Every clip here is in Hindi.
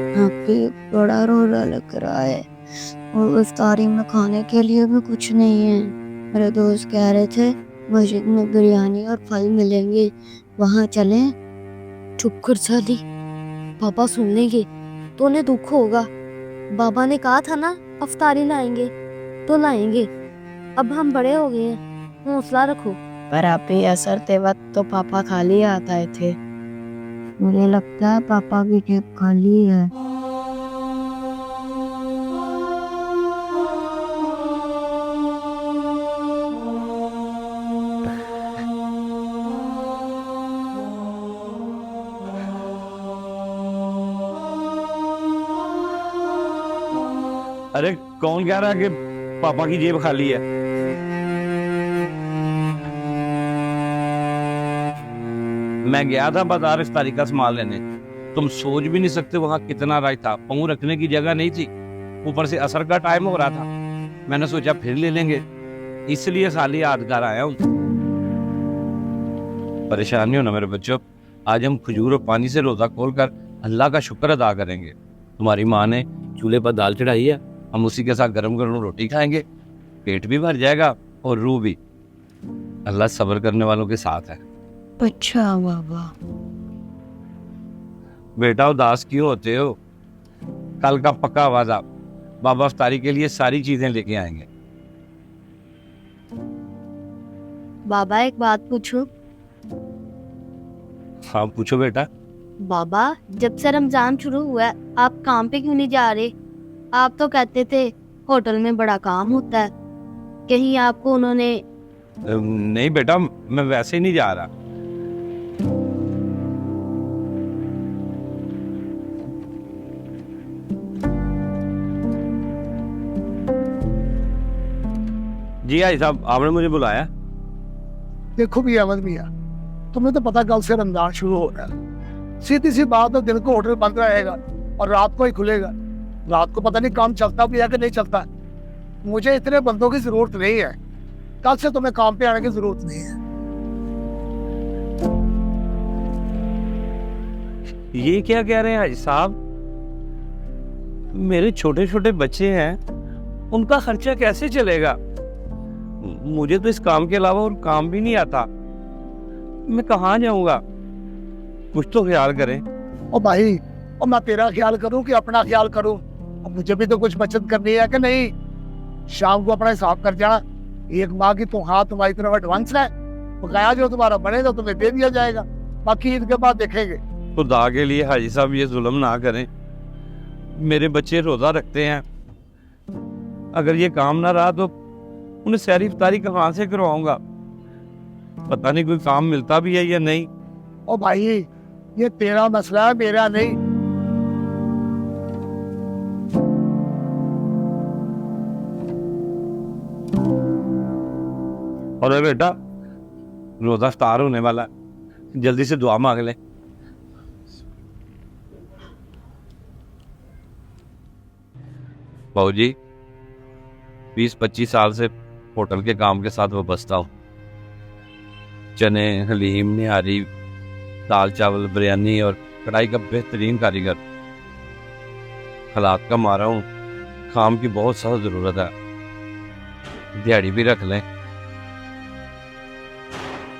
यहाँ पे बड़ा रोना लग रहा है और इफ्तारी में खाने के लिए भी कुछ नहीं है। मेरे दोस्त कह रहे थे मस्जिद में बिरयानी और फल मिलेंगे, वहां चलें। चुप कर साली, पापा सुन लेंगे तो उन्हें दुख होगा। बाबा ने कहा था ना अफ्तारी लाएंगे तो लाएंगे। अब हम बड़े हो गए हैं, हौसला रखो। पर आप ही असर ते वक्त तो पापा खाली आते थे। मुझे लगता है पापा की जेब खाली है। अरे कौन कह रहा है कि पापा की जेब खाली है? मैं गया था बाजार इफ्तारी का सामान लेने। तुम सोच भी नहीं सकते वहां कितना रश था। पाँव रखने की जगह नहीं थी, ऊपर से असर का टाइम हो रहा था। मैंने सोचा फिर ले लेंगे, इसलिए खाली हाथ घर आया हूँ। परेशानी हो ना मेरे बच्चों, आज हम खजूर और पानी से रोजा खोलकर अल्लाह का शुक्र अदा करेंगे। तुम्हारी माँ ने चूल्हे पर दाल चढ़ाई है, हम उसी के साथ गरम गरम रोटी खाएंगे। पेट भी भर जाएगा और रूह भी। अल्लाह सब्र करने वालों के साथ है। अच्छा बाबा। बेटा उदास क्यों होते हो? कल का पक्का वादा, बाबा इफ्तारी के लिए सारी चीजें लेके आएंगे। बाबा एक बात पूछूं? हाँ पूछो बेटा। बाबा, जब से रमजान शुरू हुआ है आप काम पे क्यों नहीं जा रहे? आप तो कहते थे होटल में बड़ा काम होता है, कहीं आपको उन्होंने? नहीं बेटा, मैं वैसे ही नहीं जा रहा। जी हाजी साहब, आपने मुझे बुलाया? देखो भी अहमद मियाँ, तुम्हें तो पता कल से रमजान शुरू हो रहा है। सीधी सी बात है, दिन को होटल बंद रहेगा और रात को ही खुलेगा। रात को पता नहीं काम चलता भी है कि नहीं चलता। मुझे इतने बंदों की जरूरत नहीं है। कल से तुम्हें काम पे आने की जरूरत नहीं है। ये क्या कह रहे हैं हाजी साहब? मेरे छोटे छोटे बच्चे हैं, उनका खर्चा कैसे चलेगा? मुझे तो इस काम के अलावा और काम भी नहीं आता। मैं कहाँ जाऊंगा? कुछ तो ख्याल करें। ओ भाई, और मैं तेरा ख्याल करूं कि अपना ख्याल करूं? अब मुझे भी तो कुछ बचत करनी है कि नहीं? शाम को अपना हिसाब कर जाना। एक माह की तो हाँ तुम्हारी तरफ एडवांस है, बकाया जो तुम्हारा बनेगा तुम्हें दे दिया जाएगा, बाकी ईद के बाद देखेंगे। खुदा के लिए हाजी साहब ये जुल्म ना करें। मेरे बच्चे रोजा रखते हैं, अगर ये काम ना रहा तो उन्हें सहरी इफ्तारी कहाँ से करवाऊंगा? पता नहीं कोई काम मिलता भी है या नहीं। ओ भाई, ये तेरा मसला है, मेरा नहीं। और बेटा, रोजा इफ्तार होने वाला है, जल्दी से दुआ मांग ले। बाबू जी, 20-25 साल से होटल के काम के साथ वाबस्ता हूँ। चने, हलीम, निहारी, दाल चावल, बिरयानी और कढ़ाई का बेहतरीन कारीगर। हालात का मारा हूँ, काम की बहुत सख्त जरूरत है। दिहाड़ी भी रख लें।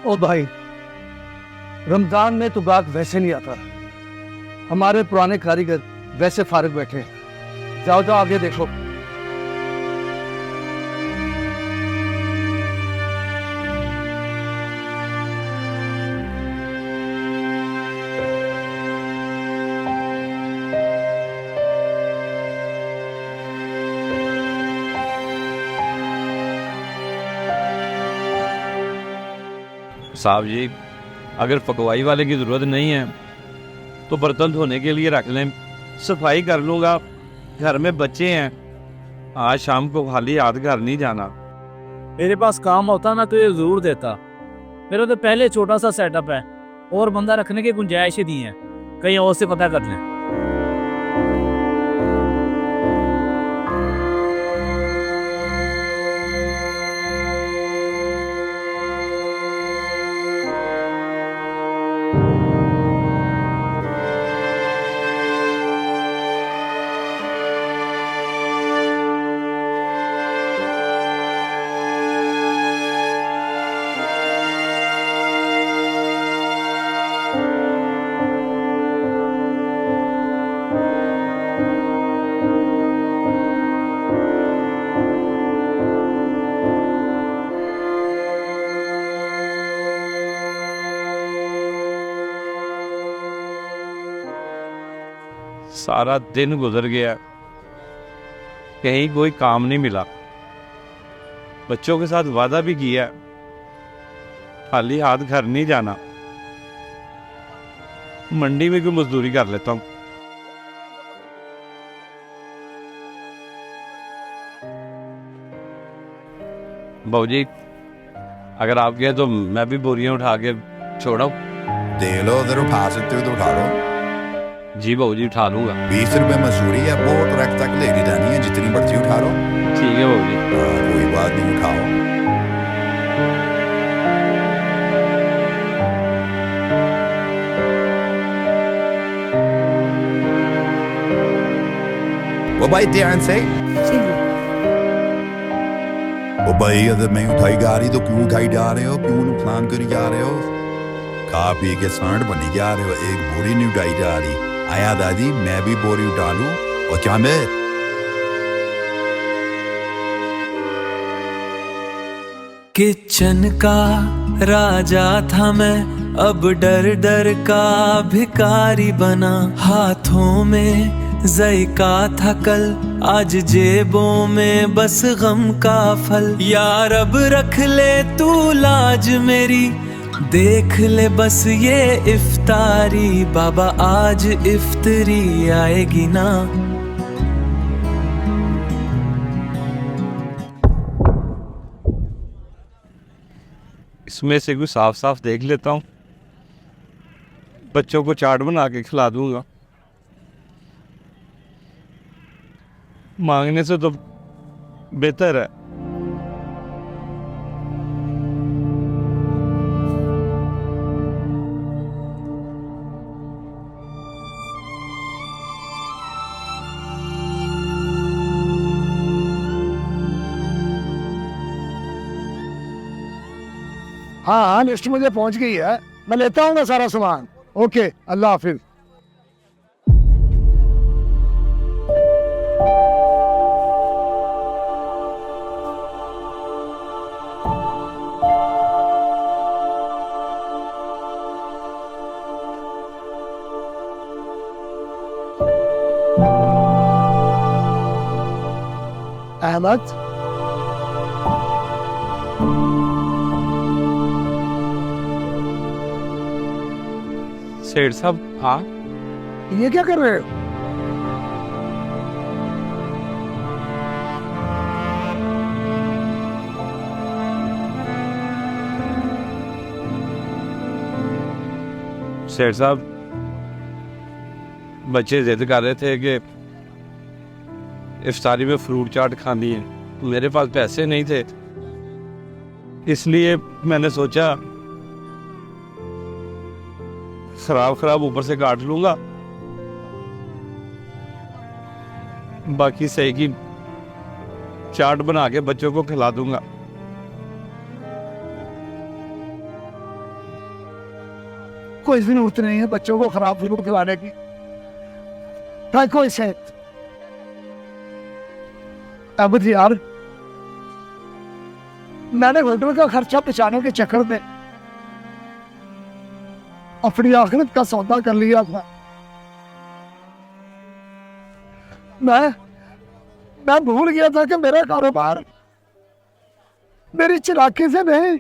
ओ भाई, रमजान में तो गाहक वैसे नहीं आता। हमारे पुराने कारीगर वैसे फारिग बैठे हैं। जाओ जाओ आगे देखो। साहब जी, अगर पकवाई वाले की जरूरत नहीं है तो बर्तन धोने के लिए रख लें, सफाई कर लूंगा। घर में बच्चे हैं, आज शाम को खाली हाथ घर नहीं जाना। मेरे पास काम होता ना तो ये जरूर देता। मेरा तो पहले छोटा सा सेटअप है और बंदा रखने की गुंजाइश ही नहीं है। कहीं और से पता कर लें। सारा दिन गुजर गया, कहीं कोई काम नहीं मिला। बच्चों के साथ वादा भी किया, खाली हाथ घर नहीं जाना। मंडी में कोई मजदूरी कर लेता हूँ। बाबूजी, अगर आप गए तो मैं भी बोरियां उठा के छोड़ाऊं? दे लो, उधर उठा सकते हो तो उठा लो। जी बाबूजी, उठा लूंगा। 20 रुपए मजदूरी है, वो ट्रक तक लेनी रहनी है, जितनी मर्जी उठा लो। ठीक है बाबूजी। कोई बात नहीं, उठाओ। वो भाई ध्यान से। ओ भाई, अगर मैं उठाई जा रही तो क्यों उठाई जा रहे हो? क्यों नुकसान करी जा रहे हो? खा पी के सांड बनी जा रहे हो, एक बोरी नहीं उठाई जा रही। आया दादी, मैं भी बोरी उठा लूं। और क्या मैं किचन का राजा था मैं, अब डर डर का भिखारी बना। हाथों में ज़ायका था कल, आज जेबों में बस गम का फल। यार अब रख ले तू लाज मेरी, देख ले बस ये इफ्तारी। बाबा आज इफ्तारी आएगी ना। इसमें से कुछ साफ साफ देख लेता हूँ, बच्चों को चाट बना के खिला दूंगा। मांगने से तो बेहतर है। हाँ हाँ, लिस्ट मुझे पहुंच गई है, मैं लेता हूँ सारा सामान। ओके, अल्लाह हाफिज। अहमद, सेठ साहब। हाँ, ये क्या कर रहे हो? सेठ साहब, बच्चे जिद कर रहे थे कि इफ्तारी में फ्रूट चाट खानी है। मेरे पास पैसे नहीं थे, इसलिए मैंने सोचा खराब ऊपर से काट लूंगा, बाकी सही की चाट बना के बच्चों को खिला दूंगा। कोई जरूरत नहीं है बच्चों को खराब फ्रूट खिलाने की। कोई से अब यार, मैंने होटल का खर्चा बचाने के चक्कर में अपनी आखिरत का सौदा कर लिया था। मैं भूल गया था कि मेरा कारोबार मेरी चालाकी से नहीं,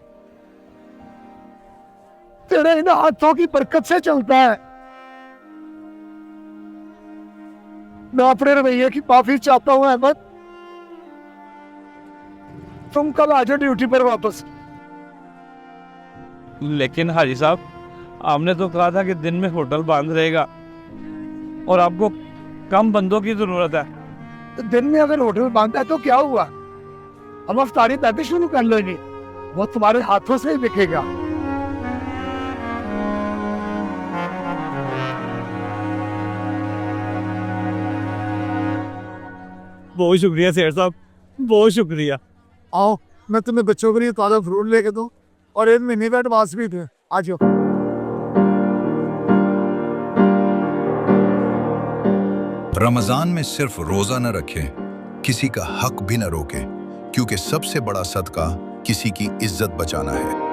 तेरे इन हाथों की बरकत से चलता है। मैं अपने रवैये की माफी चाहता हूँ अहमद। तुम कल आ जाओ ड्यूटी पर वापस। लेकिन हाजी साहब, आपने तो कहा था कि दिन में होटल बंद रहेगा और आपको कम बंदों की जरूरत है। तो दिन में अगर होटल बंद है तो क्या हुआ? हम अफ्तारी तैयारी शुरू कर लेंगे, वो तुम्हारे हाथों से ही बिकेगा। बहुत शुक्रिया सेठ साहब, बहुत शुक्रिया। आओ, मैं तुम्हें बच्चों के लिए ताजा फ्रूट लेके दूं और 1 महीने का एडवांस भी दे। आ जाओ। रमजान में सिर्फ रोजा न रखें, किसी का हक भी न रोकें, क्योंकि सबसे बड़ा सदका किसी की इज्जत बचाना है।